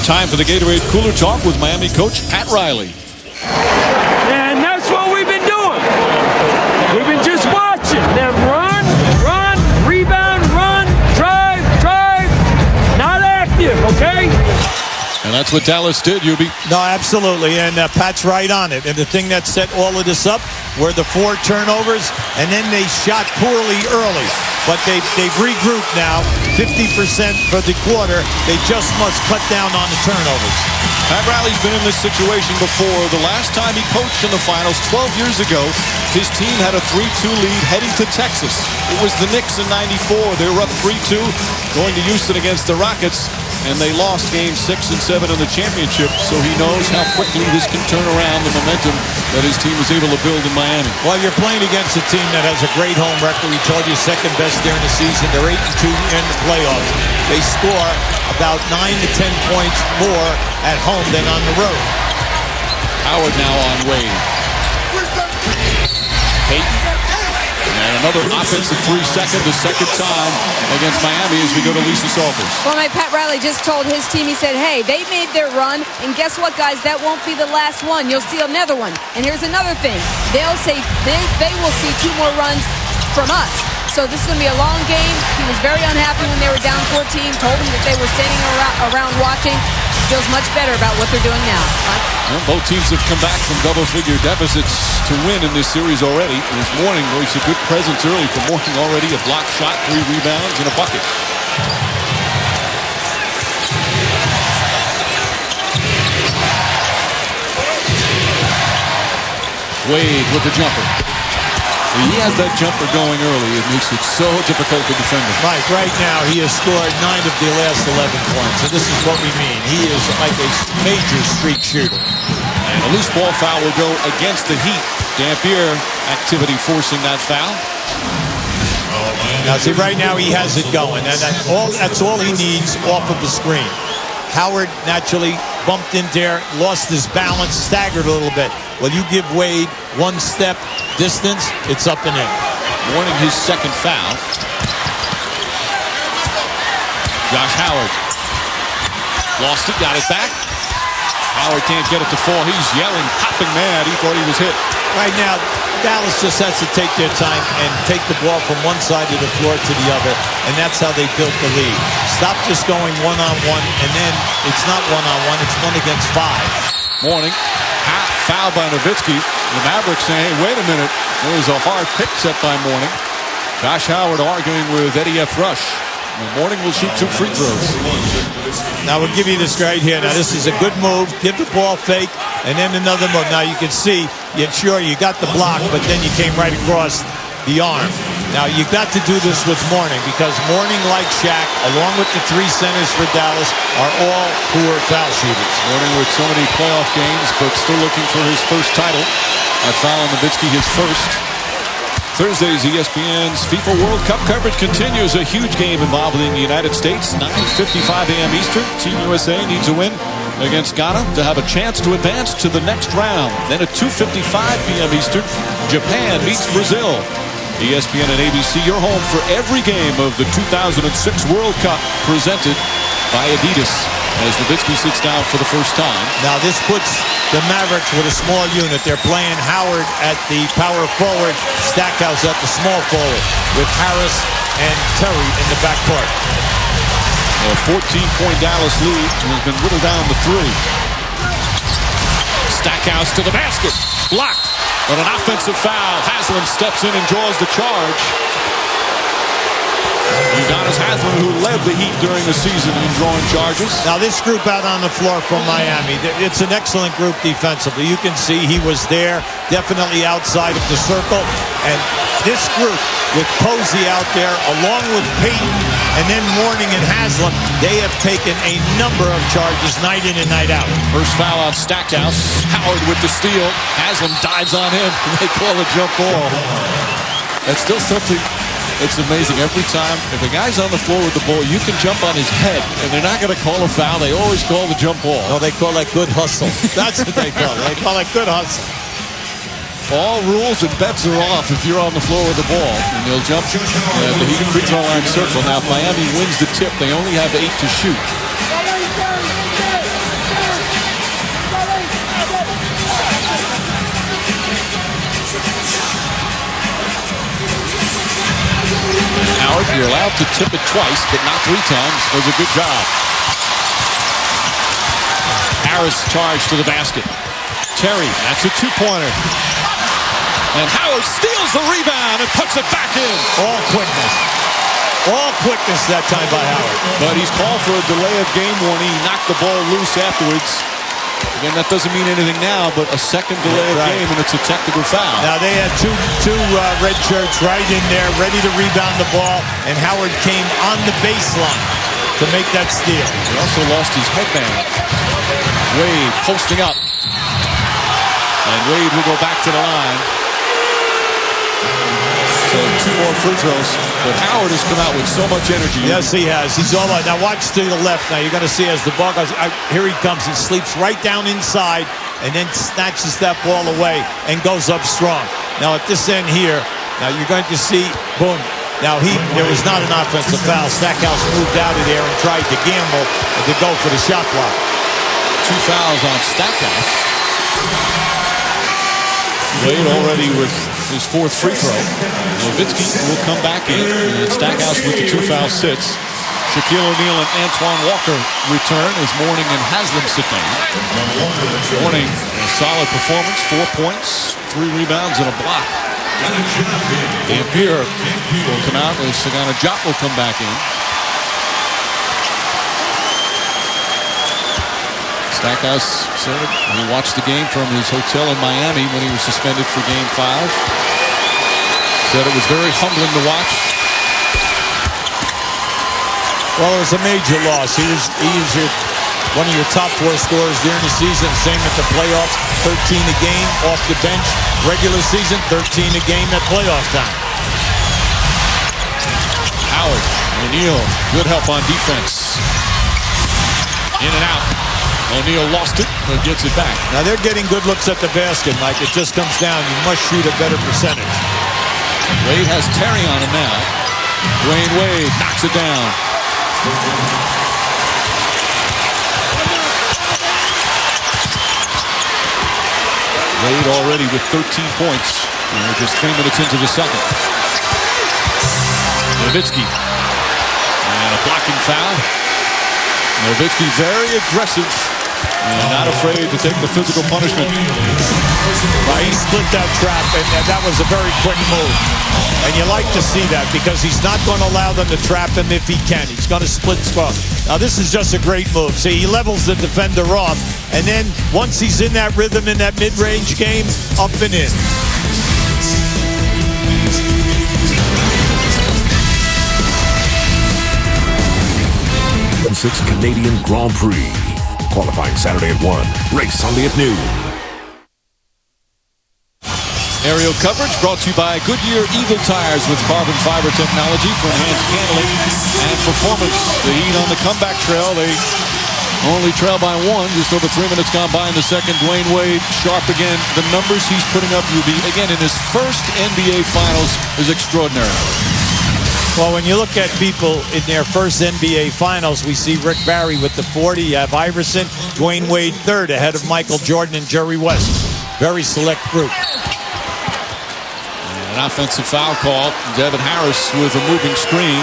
Time for the Gatorade Cooler Talk with Miami coach Pat Riley. And that's what we've been doing. We've been just watching them run, rebound, drive, not active, okay? And that's what Dallas did, Yubi. No, absolutely, and Pat's right on it. And the thing that set all of this up were the 4 turnovers, and then they shot poorly early. But they've regrouped now, 50% for the quarter. They just must cut down on the turnovers. Pat Riley's been in this situation before. The last time he coached in the finals 12 years ago, his team had a 3-2 lead heading to Texas. It was the Knicks in '94. They were up 3-2 going to Houston against the Rockets. And they lost games 6 and 7 in the championship, so he knows how quickly this can turn around the momentum that his team was able to build in Miami. Well, you're playing against a team that has a great home record. We told you second best during the season. They're 8-2 in the playoffs. They score about 9 to 10 points more at home than on the road. Howard now on Wade. Payton. And another offensive 3-second, the second time against Miami as we go to Lisa's office. Well, my Pat Riley just told his team, he said, hey, they made their run, and guess what, guys? That won't be the last one. You'll see another one. And here's another thing. They'll say they will see 2 more runs from us. So this is going to be a long game. He was very unhappy when they were down 14, told them that they were standing around watching. Feels much better about what they're doing now. Well, both teams have come back from double-figure deficits to win in this series already. And this Mourning was a good presence early for Mourning already. A block shot, 3 rebounds, and a bucket. Wade with the jumper. He has that jumper going early. It makes it so difficult to defend him. Right now he has scored 9 of the last 11 points. And this is what we mean. He is like a major streak shooter. And a loose ball foul will go against the Heat. Dampier activity forcing that foul. Now see, right now he has it going. And that's all he needs off of the screen. Howard naturally bumped in there, lost his balance, staggered a little bit. Well, you give Wade 1 step distance, it's up and in. Mourning his second foul. Josh Howard lost it, got it back. Howard can't get it to fall. He's yelling, hopping mad. He thought he was hit. Right now, Dallas just has to take their time and take the ball from one side of the floor to the other, and that's how they built the lead. Stop just going one-on-one, and then it's not one-on-one, it's 1 against 5. Mourning, foul by Nowitzki. The Mavericks saying, hey, wait a minute. There was a hard pick set by Mourning. Josh Howard arguing with Eddie F. Rush. Mourning will shoot 2 free throws. Now we'll give you this right here. Now this is a good move. Give the ball fake, and then another move. Now you can see, sure, you got the block, but then you came right across the arm. Now you've got to do this with Mourning, because Mourning, like Shaq, along with the 3 centers for Dallas, are all poor foul shooters. Mourning with so many playoff games, but still looking for his first title. A foul on Nowitzki, his first. Thursday's ESPN's FIFA World Cup coverage continues. A huge game involving the United States. 9:55 a.m. Eastern. Team USA needs a win against Ghana to have a chance to advance to the next round. Then at 2:55 p.m. Eastern, Japan meets Brazil. ESPN and ABC, your home for every game of the 2006 World Cup, presented by Adidas. As Nowitzki sits down for the first time. Now this puts the Mavericks with a small unit. They're playing Howard at the power forward, Stackhouse at the small forward, with Harris and Terry in the backcourt. A 14-point Dallas lead has been whittled down to 3. Stackhouse to the basket. Blocked. But an offensive foul. Haslam steps in and draws the charge. Udonis Haslem, who led the Heat during the season in drawing charges. Now this group out on the floor from Miami, it's an excellent group defensively. You can see he was there, definitely outside of the circle. And this group, with Posey out there, along with Payton, and then Mourning and Haslem, they have taken a number of charges night in and night out. First foul on Stackhouse. Howard with the steal. Haslem dives on him. They call a jump ball. That's still something. It's amazing. Every time, if a guy's on the floor with the ball, you can jump on his head, and they're not going to call a foul. They always call the jump ball. No, they call that good hustle. That's what they call it. They call it good hustle. All rules and bets are off if you're on the floor with the ball, and they'll jump you at the Heat free throw line circle. Now, if Miami wins the tip, they only have 8 to shoot. You're allowed to tip it twice, but not 3 times. Does a good job. Harris charged to the basket. Terry, that's a 2-pointer. And Howard steals the rebound and puts it back in. All quickness. All quickness that time by Howard. But he's called for a delay of game warning. He knocked the ball loose afterwards. Again, that doesn't mean anything now, but a second delay of game, and it's a technical foul. Now, they had two red shirts right in there, ready to rebound the ball, and Howard came on the baseline to make that steal. He also lost his headband. Wade posting up. And Wade will go back to the line. So 2 more free throws. But Howard has come out with so much energy. Yes, he has. He's all out. Now watch to the left. Now you're going to see as the ball goes. Here he comes. He sleeps right down inside and then snatches that ball away and goes up strong. Now at this end here, now you're going to see, boom. Now there was not an offensive foul. Stackhouse moved out of there and tried to gamble and to go for the shot clock. 2 fouls on Stackhouse. Wade already with his 4th free throw. Nowitzki will come back in. And Stackhouse with the 2 foul sits. Shaquille O'Neal and Antoine Walker return as Mourning and Haslam sit down. Mourning, a solid performance. 4 points, 3 rebounds, and a block. Dampier will come out as Sagana Diop will come back in. Stackhouse said he watched the game from his hotel in Miami when he was suspended for Game 5. Said it was very humbling to watch. Well, it was a major loss. He was one of your top 4 scorers during the season. Same at the playoffs, 13 a game off the bench. Regular season, 13 a game at playoff time. Howard, O'Neal, good help on defense. In and out. O'Neal lost it, but gets it back. Now they're getting good looks at the basket, Mike. It just comes down. You must shoot a better percentage. Wade has Terry on him now. Dwayne Wade knocks it down. Wade already with 13 points. And we're just 3 minutes into the second. Nowitzki. And a blocking foul. Nowitzki very aggressive and not afraid to take the physical punishment. He split that trap, and that was a very quick move. And you like to see that because he's not going to allow them to trap him if he can. He's going to split squad. Now, this is just a great move. See, he levels the defender off, and then once he's in that rhythm in that mid-range game, up and in. 6 Canadian Grand Prix. Qualifying Saturday at 1. Race Sunday at noon. Aerial coverage brought to you by Goodyear Eagle Tires with carbon fiber technology for enhanced handling and performance. The Heat on the comeback trail. They only trail by 1. Just over 3 minutes gone by in the second. Dwayne Wade sharp again. The numbers he's putting up, Ruby, again in his first NBA Finals is extraordinary. Well, when you look at people in their first NBA Finals, we see Rick Barry with the 40. You have Iverson, Dwayne Wade third, ahead of Michael Jordan and Jerry West. Very select group. An offensive foul call. Devin Harris with a moving screen.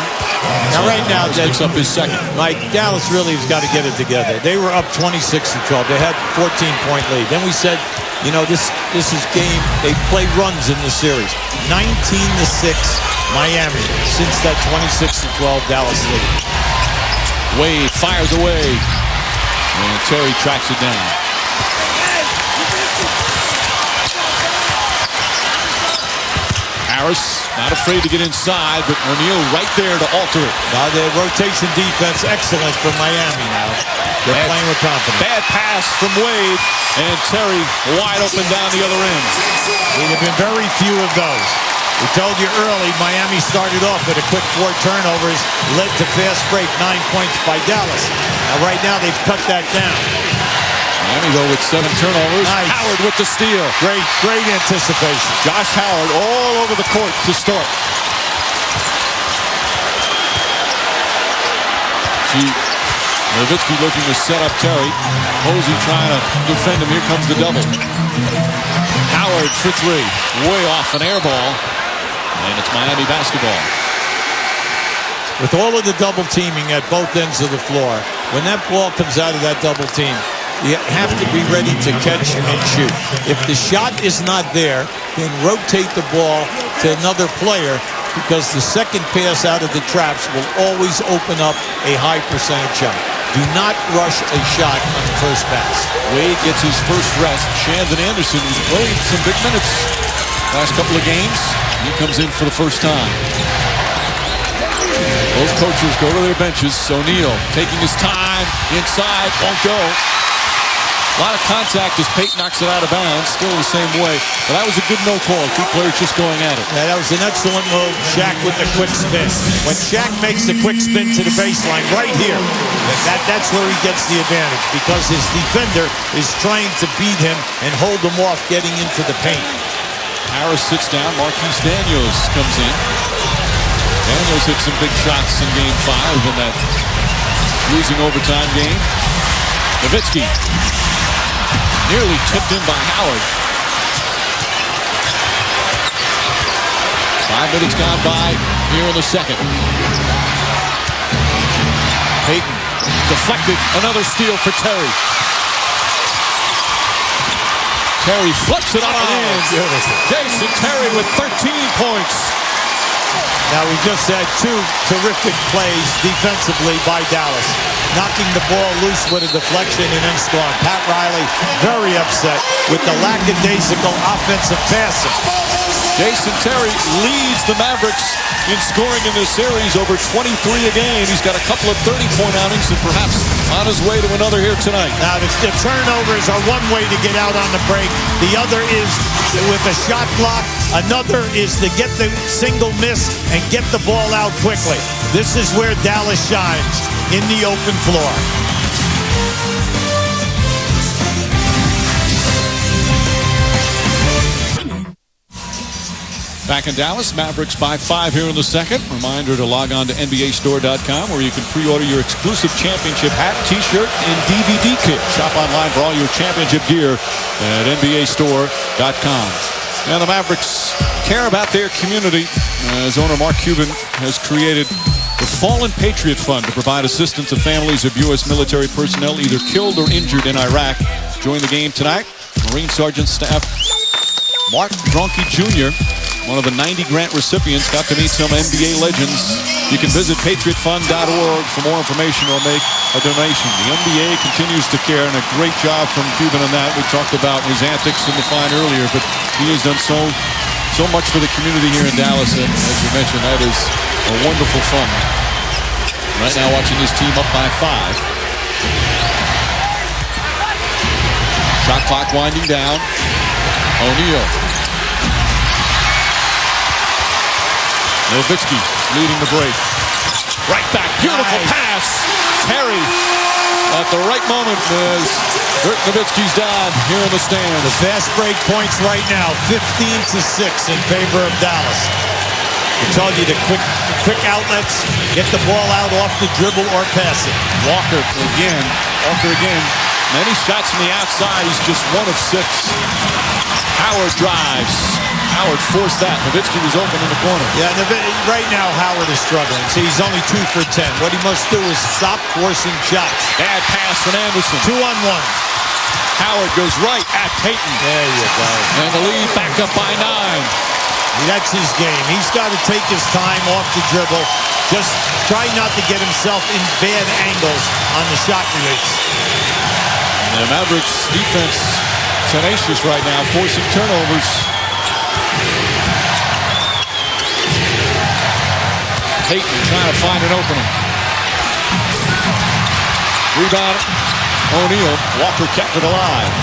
Now, right now, picks up his second. Mike, Dallas really has got to get it together. They were up 26-12. They had a 14-point lead. Then we said, you know, this is game. They play runs in this series. 19-6. Miami, since that 26-12 Dallas lead. Wade fires away. And Terry tracks it down. Harris, not afraid to get inside, but O'Neal right there to alter it. Now the rotation defense, excellent for Miami now. They're playing with confidence. Bad pass from Wade, and Terry wide open down the other end. There have been very few of those. We told you early, Miami started off with a quick 4 turnovers, led to fast break, 9 points by Dallas. Now right now they've cut that down. Miami though with 7 turnovers. Nice. Howard with the steal. Great anticipation. Josh Howard all over the court to start. Nowitzki looking to set up Terry. Posey trying to defend him. Here comes the double. Howard for 3. Way off an air ball. And it's Miami basketball. with all of the double teaming at both ends of the floor, when that ball comes out of that double team, you have to be ready to catch and shoot. If the shot is not there, then rotate the ball to another player, because the second pass out of the traps will always open up a high percentage shot. Do not rush a shot on the first pass. Wade gets his first rest. Shandon Anderson, who's played some big minutes last couple of games, he comes in for the first time. Both coaches go to their benches. O'Neal taking his time inside, won't go. A lot of contact as Payton knocks it out of bounds. Still the same way. But that was a good no call. Two players just going at it. Yeah, that was an excellent move. Shaq with the quick spin. When Shaq makes the quick spin to the baseline right here, that's where he gets the advantage, because his defender is trying to beat him and hold him off getting into the paint. Harris sits down. Marquise Daniels comes in. Daniels hit some big shots in Game 5 in that losing overtime game. Nowitzki. Nearly tipped in by Howard. 5 minutes gone by here in the second. Payton deflected. Another steal for Terry. Terry flips it up and in. Jason Terry with 13 points. Now, we just had two terrific plays defensively by Dallas. Knocking the ball loose with a deflection and then scoring. Pat Riley very upset with the lackadaisical offensive passing. Jason Terry leads the Mavericks in scoring in this series, over 23 a game. He's got a couple of 30-point outings and perhaps on his way to another here tonight. Now, the turnovers are one way to get out on the break. The other is with a shot block. Another is to get the single miss and get the ball out quickly. This is where Dallas shines, in the open floor. Back in Dallas, Mavericks by 5 here in the second. Reminder to log on to NBAstore.com, where you can pre-order your exclusive championship hat, t-shirt, and DVD kit. Shop online for all your championship gear at NBAstore.com. And the Mavericks care about their community, as owner Mark Cuban has created the Fallen Patriot Fund to provide assistance to families of U.S. military personnel either killed or injured in Iraq. Join the game tonight. Marine Sergeant Staff Mark Dronke Jr., one of the 90 grant recipients, got to meet some NBA legends. You can visit patriotfund.org for more information or make a donation. The NBA continues to care, and a great job from Cuban on that. We talked about his antics in the fine earlier, but he has done so much for the community here in Dallas, and as you mentioned, that is a wonderful fund. Right now watching his team up by 5. Shot clock winding down. O'Neal. Nowitzki leading the break. Right back. Beautiful pass. Terry at the right moment as Dirk Nowitzki's down here in the stand. The fast break points right now, 15-6 in favor of Dallas. I told you the quick outlets, get the ball out off the dribble or pass it. Walker again. Many shots from the outside. He's just 1 of 6. Howard drives. Howard forced that. Nowitzki was open in the corner. Yeah, right now Howard is struggling. See, he's only 2 for 10. What he must do is stop forcing shots. Bad pass from Anderson. 2-on-1. Howard goes right at Payton. There you go. And the lead back up by 9. That's his game. He's got to take his time off the dribble. Just try not to get himself in bad angles on the shot release. And the Mavericks defense tenacious right now, forcing turnovers. Payton trying to find an opening. Rebound. O'Neal. Walker kept it alive.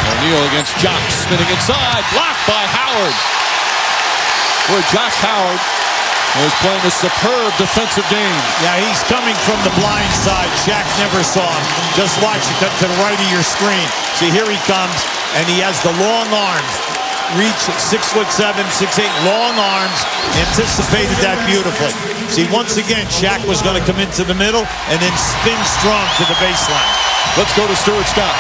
O'Neal against Jock, spinning inside. Blocked by Howard. Where Jock Howard is playing a superb defensive game. Yeah, he's coming from the blind side. Shaq never saw him. Just watch it cut to the right of your screen. See, here he comes, and he has the long arms. Reach 6'7", 6'8", long arms. Anticipated that beautifully. See, once again, Shaq was going to come into the middle and then spin strong to the baseline. Let's go to Stuart Scott.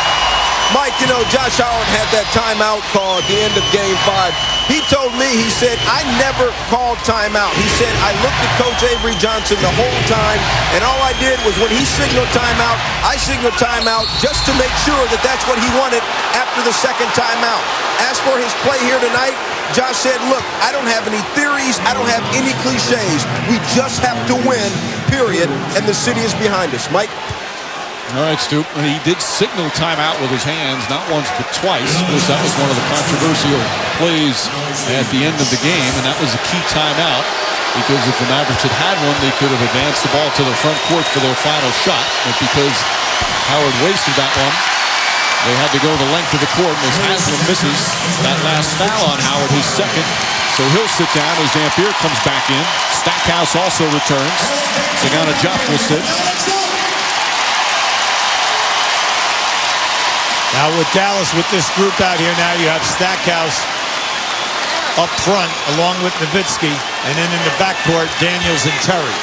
Mike, you know, Josh Howard had that timeout call at the end of Game 5. He told me, he said, I never called timeout. He said, I looked at Coach Avery Johnson the whole time, and all I did was when he signaled timeout, I signaled timeout just to make sure that that's what he wanted after the second timeout. As for his play here tonight, Josh said, look, I don't have any theories. I don't have any cliches. We just have to win, period, and the city is behind us. Mike? All right, Stu. He did signal timeout with his hands, not once but twice. Of course, that was one of the controversial plays at the end of the game, and that was a key timeout because if the Mavericks had had one, they could have advanced the ball to the front court for their final shot. But because Howard wasted that one, they had to go the length of the court, and as Haslam misses that last foul on Howard, his second, so he'll sit down as Dampier comes back in. Stackhouse also returns. Sagana Diop will sit. Now with Dallas, with this group out here now, you have Stackhouse up front along with Nowitzki, and then in the backcourt, Daniels and Terry.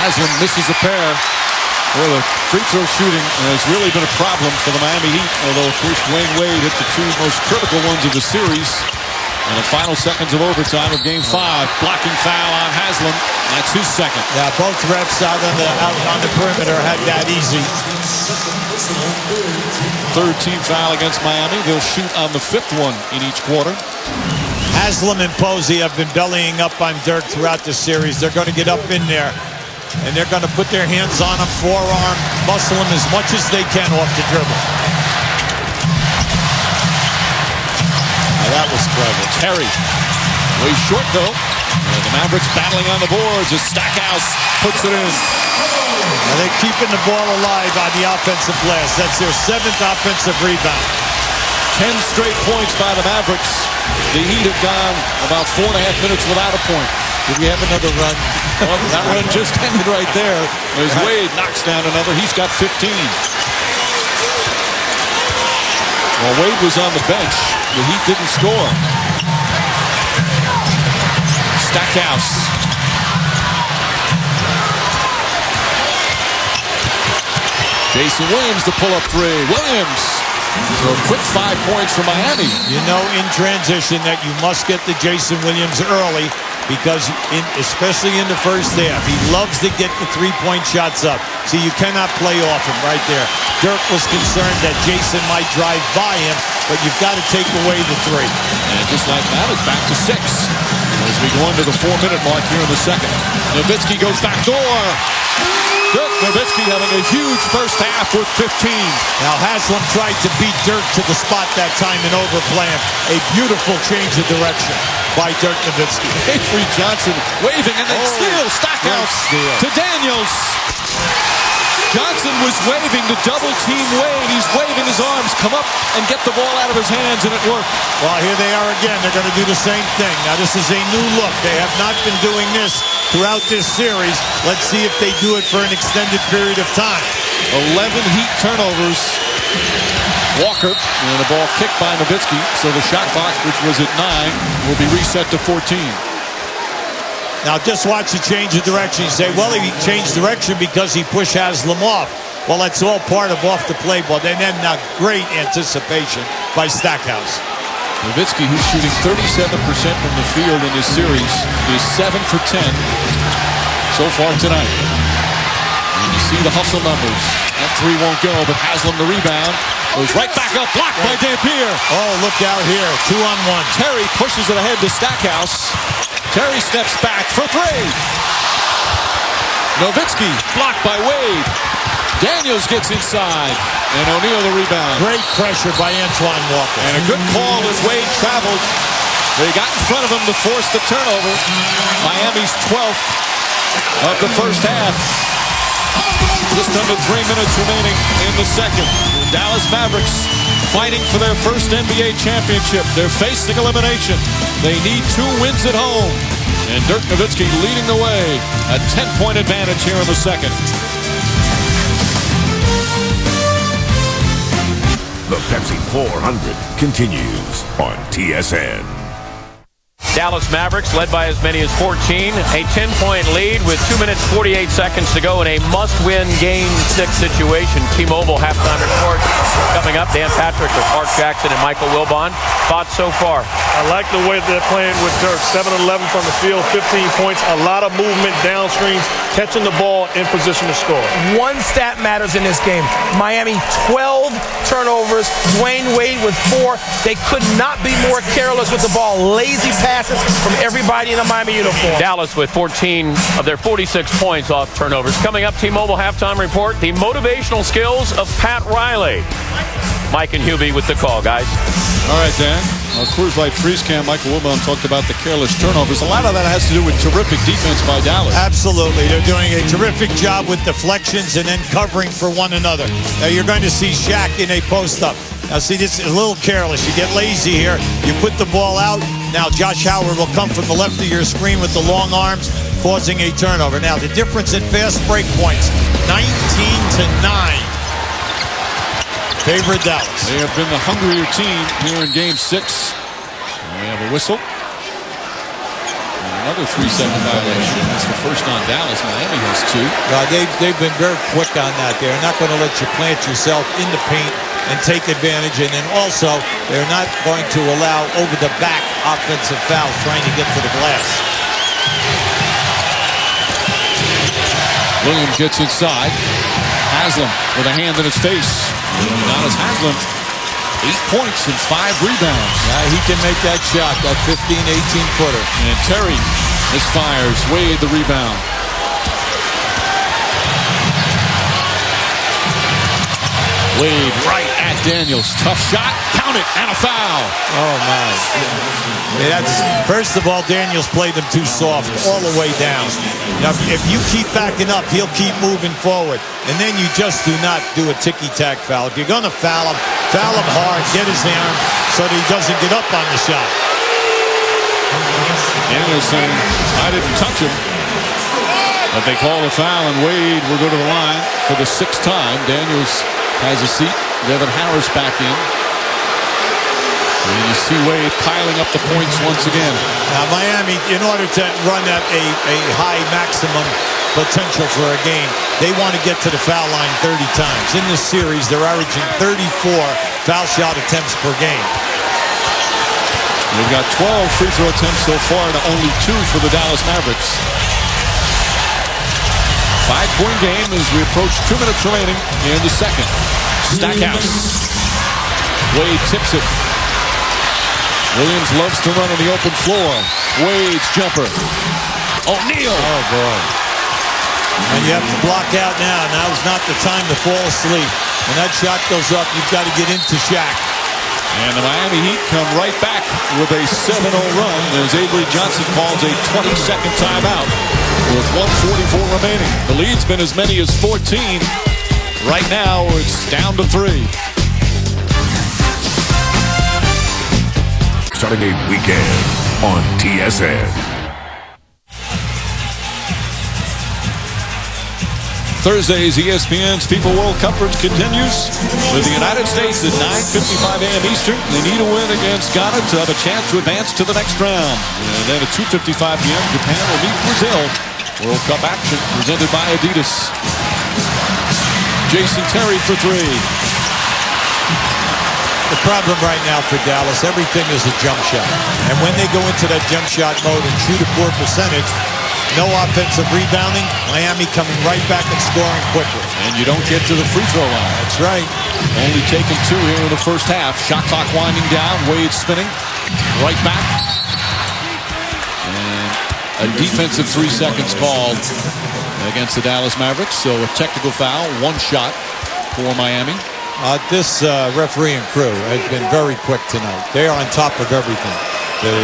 Haslam misses a pair. Well, the free throw shooting has really been a problem for the Miami Heat, although of course Dwayne Wade hit the two most critical ones of the series. In the final seconds of overtime of Game 5, blocking foul on Haslam. That's his second. Yeah, both refs out on the perimeter had that easy. Third team foul against Miami. They'll shoot on the fifth one in each quarter. Haslam and Posey have been bellying up on Dirk throughout the series. They're going to get up in there, and they're going to put their hands on him, forearm, muscle him as much as they can off the dribble. That was clever. Terry, way short though. The Mavericks battling on the boards as Stackhouse puts it in. Now they're keeping the ball alive on the offensive glass. That's their 7th offensive rebound. 10 straight points by the Mavericks. The Heat have gone about 4.5 minutes without a point. Did we have another run? Well, that run just ended right there. As Wade knocks down another. He's got 15. While Wade was on the bench, the Heat didn't score. Stackhouse. Jason Williams, the pull-up three. Williams. So a quick 5 points for Miami. You know in transition that you must get to Jason Williams early because especially in the first half, he loves to get the three-point shots up. So you cannot play off him right there. Dirk was concerned that Jason might drive by him, but you've got to take away the three. And just like that, it's back to 6 as we go into the 4-minute mark here in the second. Nowitzki goes back door. Dirk Nowitzki having a huge first half with 15. Now Haslam tried to beat Dirk to the spot that time and overplay him. A beautiful change of direction by Dirk Nowitzki. Avery Johnson waving and then steal. Stackhouse to Daniels. Johnson was waving to double team Wade. He's waving his arms. Come up and get the ball out of his hands, and it worked. Well, here they are again. They're going to do the same thing. Now, this is a new look. They have not been doing this throughout this series. Let's see if they do it for an extended period of time. 11 Heat turnovers. Walker, and the ball kicked by Nowitzki. So the shot clock, which was at 9, will be reset to 14. Now just watch the change of direction. You say, well, he changed direction because he pushed Haslam off. Well, that's all part of off the play ball. And then not great anticipation by Stackhouse. Nowitzki, who's shooting 37% from the field in this series, is 7 for 10 so far tonight. And you see the hustle numbers. That three won't go, but Haslam the rebound. Goes right back up, blocked by Dampier. Oh, look out here, 2-on-1. Terry pushes it ahead to Stackhouse. Terry steps back for three. Nowitzki blocked by Wade. Daniels gets inside. And O'Neal the rebound. Great pressure by Antoine Walker. And a good call as Wade traveled. They got in front of him to force the turnover. Miami's 12th of the first half. Just under 3 minutes remaining in the second. Dallas Mavericks fighting for their first NBA championship. They're facing elimination. They need 2 wins at home. And Dirk Nowitzki leading the way. A 10-point advantage here in the second. The Pepsi 400 continues on TSN. Dallas Mavericks led by as many as 14. A 10-point lead with 2 minutes 48 seconds to go in a must-win Game 6 situation. T-Mobile halftime report coming up. Dan Patrick with Mark Jackson and Michael Wilbon. Thoughts so far? I like the way they're playing with Dirk. 7-11 from the field, 15 points, a lot of movement downstream, catching the ball in position to score. One stat matters in this game. Miami, 12 turnovers. Dwayne Wade with 4. They could not be more careless with the ball. Lazy passes from everybody in a Miami uniform. Dallas with 14 of their 46 points off turnovers. Coming up, T-Mobile halftime report, the motivational skills of Pat Riley. Mike and Hubie with the call, guys. All right, Dan. Coors Light Freeze Cam, Michael Wilbon talked about the careless turnovers. A lot of that has to do with terrific defense by Dallas. Absolutely. They're doing a terrific job with deflections and then covering for one another. Now, you're going to see Shaq in a post-up. Now, see, this is a little careless. You get lazy here. You put the ball out. Now, Josh Howard will come from the left of your screen with the long arms, causing a turnover. Now, the difference in fast break points, 19-9. Favorite Dallas. They have been the hungrier team here in Game 6. And we have a whistle. And another 3-second violation. That's the first on Dallas. Miami has 2. They've been very quick on that. They're not going to let you plant yourself in the paint and take advantage. And then also, they're not going to allow over-the-back offensive fouls trying to get to the glass. Williams gets inside. Haslam with a hand in his face. Udonis Haslam, 8 points and 5 rebounds. He can make that shot, that 15, 18-footer. And Terry misfires. Wade the rebound. Wade right at Daniels. Tough shot. Count it. And a foul. Oh, my. Yeah, first of all, Daniels played them too soft all the way down. Now, if you keep backing up, he'll keep moving forward. And then you just do not do a ticky-tack foul. If you're going to foul him hard, get his arm so that he doesn't get up on the shot. Daniels saying, I didn't touch him. But they call a foul, and Wade will go to the line for the 6th time. Daniels has a seat. Devin Harris back in. And you see Wade piling up the points once again. Now, Miami, in order to run at a high maximum potential for a game, they want to get to the foul line 30 times. In this series, they're averaging 34 foul shot attempts per game. They've got 12 free throw attempts so far to only 2 for the Dallas Mavericks. 5-point game as we approach 2 minutes remaining in the second. Stackhouse. Wade tips it. Williams loves to run on the open floor. Wade's jumper. O'Neal. Oh, boy. And you have to block out now. Now's not the time to fall asleep. When that shot goes up, you've got to get into Shaq. And the Miami Heat come right back with a 7-0 run as Avery Johnson calls a 20-second timeout with 1:44 remaining. The lead's been as many as 14. Right now, it's down to 3. Saturday weekend on TSN. Thursday's ESPN's FIFA World Cup coverage continues with the United States at 9:55 a.m. Eastern. They need a win against Ghana to have a chance to advance to the next round. And then at 2:55 p.m., Japan will meet Brazil. World Cup action presented by Adidas. Jason Terry for 3. The problem right now for Dallas, everything is a jump shot. And when they go into that jump shot mode and shoot a poor percentage, no offensive rebounding, Miami coming right back and scoring quickly. And you don't get to the free throw line. That's right. Only taken 2 here in the first half. Shot clock winding down. Wade spinning. Right back. And a defensive 3 seconds called against the Dallas Mavericks. So a technical foul, 1 shot for Miami. This referee and crew has been very quick tonight. They are on top of everything. The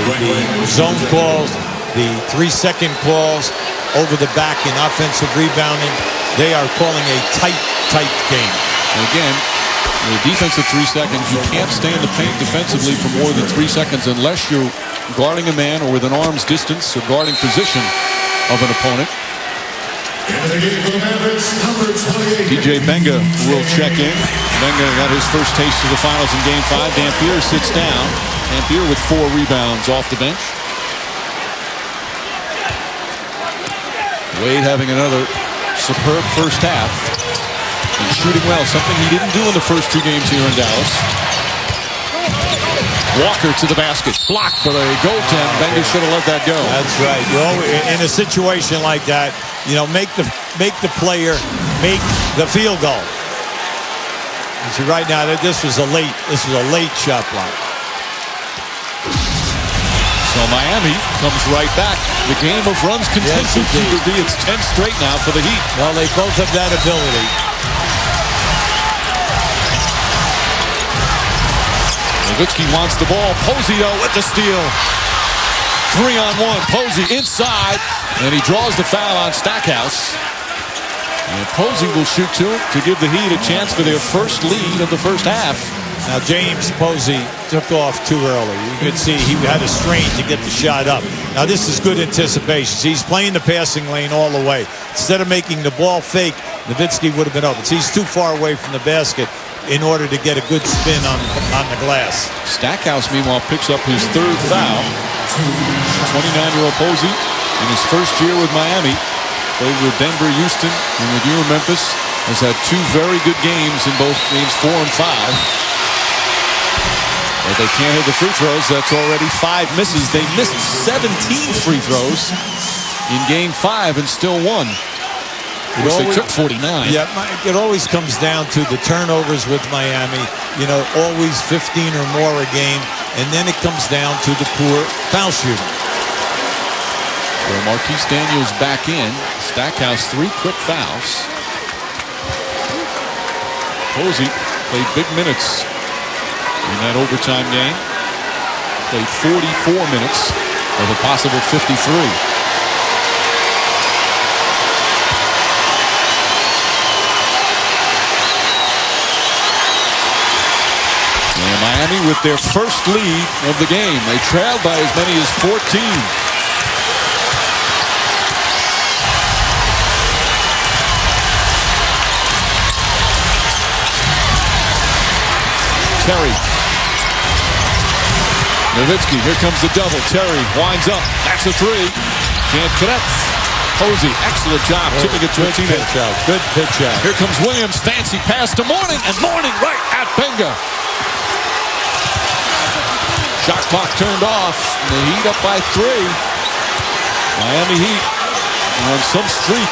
zone calls, the 3-second calls, over the back in offensive rebounding. They are calling a tight game. And again, the defensive 3 seconds, you can't stay in the paint defensively for more than 3 seconds unless you're guarding a man or with an arm's distance or guarding position of an opponent. DJ Benga will check in. Benga got his first taste of the finals in Game 5. Dampier sits down. Dampier with 4 rebounds off the bench. Wade having another superb first half. And shooting well, something he didn't do in the first 2 games here in Dallas. Walker to the basket. Blocked by a goaltend. Bender should have let that go. That's right. You always, in a situation like that, you know, make the player make the field goal. You see, right now, this was a late shot block. So Miami comes right back. The game of runs continues to be its 10th straight now for the Heat. Well, they both have that ability. Nowitzki wants the ball. Posey, though, with the steal. 3-on-1. Posey inside, and he draws the foul on Stackhouse. And Posey will shoot to give the Heat a chance for their first lead of the first half. Now, James Posey took off too early. You could see he had a strain to get the shot up. Now, this is good anticipation. He's playing the passing lane all the way. Instead of making the ball fake, Nowitzki would have been open. So he's too far away from the basket in order to get a good spin on the glass. Stackhouse, meanwhile, picks up his 3rd foul. 29-year-old Posey in his first year with Miami. Played with Denver, Houston, and with you in Memphis. Has had 2 very good games in both games 4 and 5. But they can't hit the free throws. That's already 5 misses. They missed 17 free throws in game 5 and still won. They took 49. Yeah, it always comes down to the turnovers with Miami. You know, always 15 or more a game. And then it comes down to the poor foul shooting. So Marquise Daniels back in. Stackhouse 3 quick fouls. Posey played big minutes in that overtime game. Played 44 minutes of a possible 53. And Miami with their first lead of the game. They trailed by as many as 14. Terry. Nowitzki, here comes the double. Terry winds up. That's a 3. Can't connect. Posey, excellent job tipping it to a teammate. Good pitch out. Here comes Williams. Fancy pass to Mourning. And Mourning right at Benga. Shot clock turned off. And the Heat up by 3. Miami Heat on some streak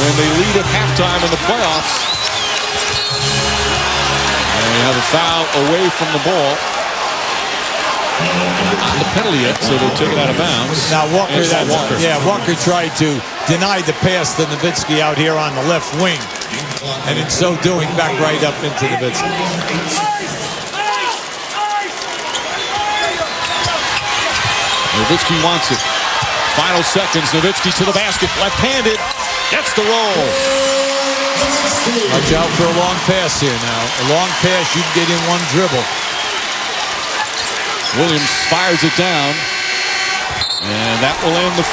when they lead at halftime in the playoffs. And they have a foul away from the ball. Not the penalty yet, so they'll take it out of bounds. Now Walker, Walker tried to deny the pass to Nowitzki out here on the left wing. And in so doing, back right up into Nowitzki. Nowitzki wants it. Final seconds. Nowitzki to the basket. Left-handed. Gets the roll. Watch out for a long pass here now. A long pass, you can get in one dribble. Williams fires it down. And that will end the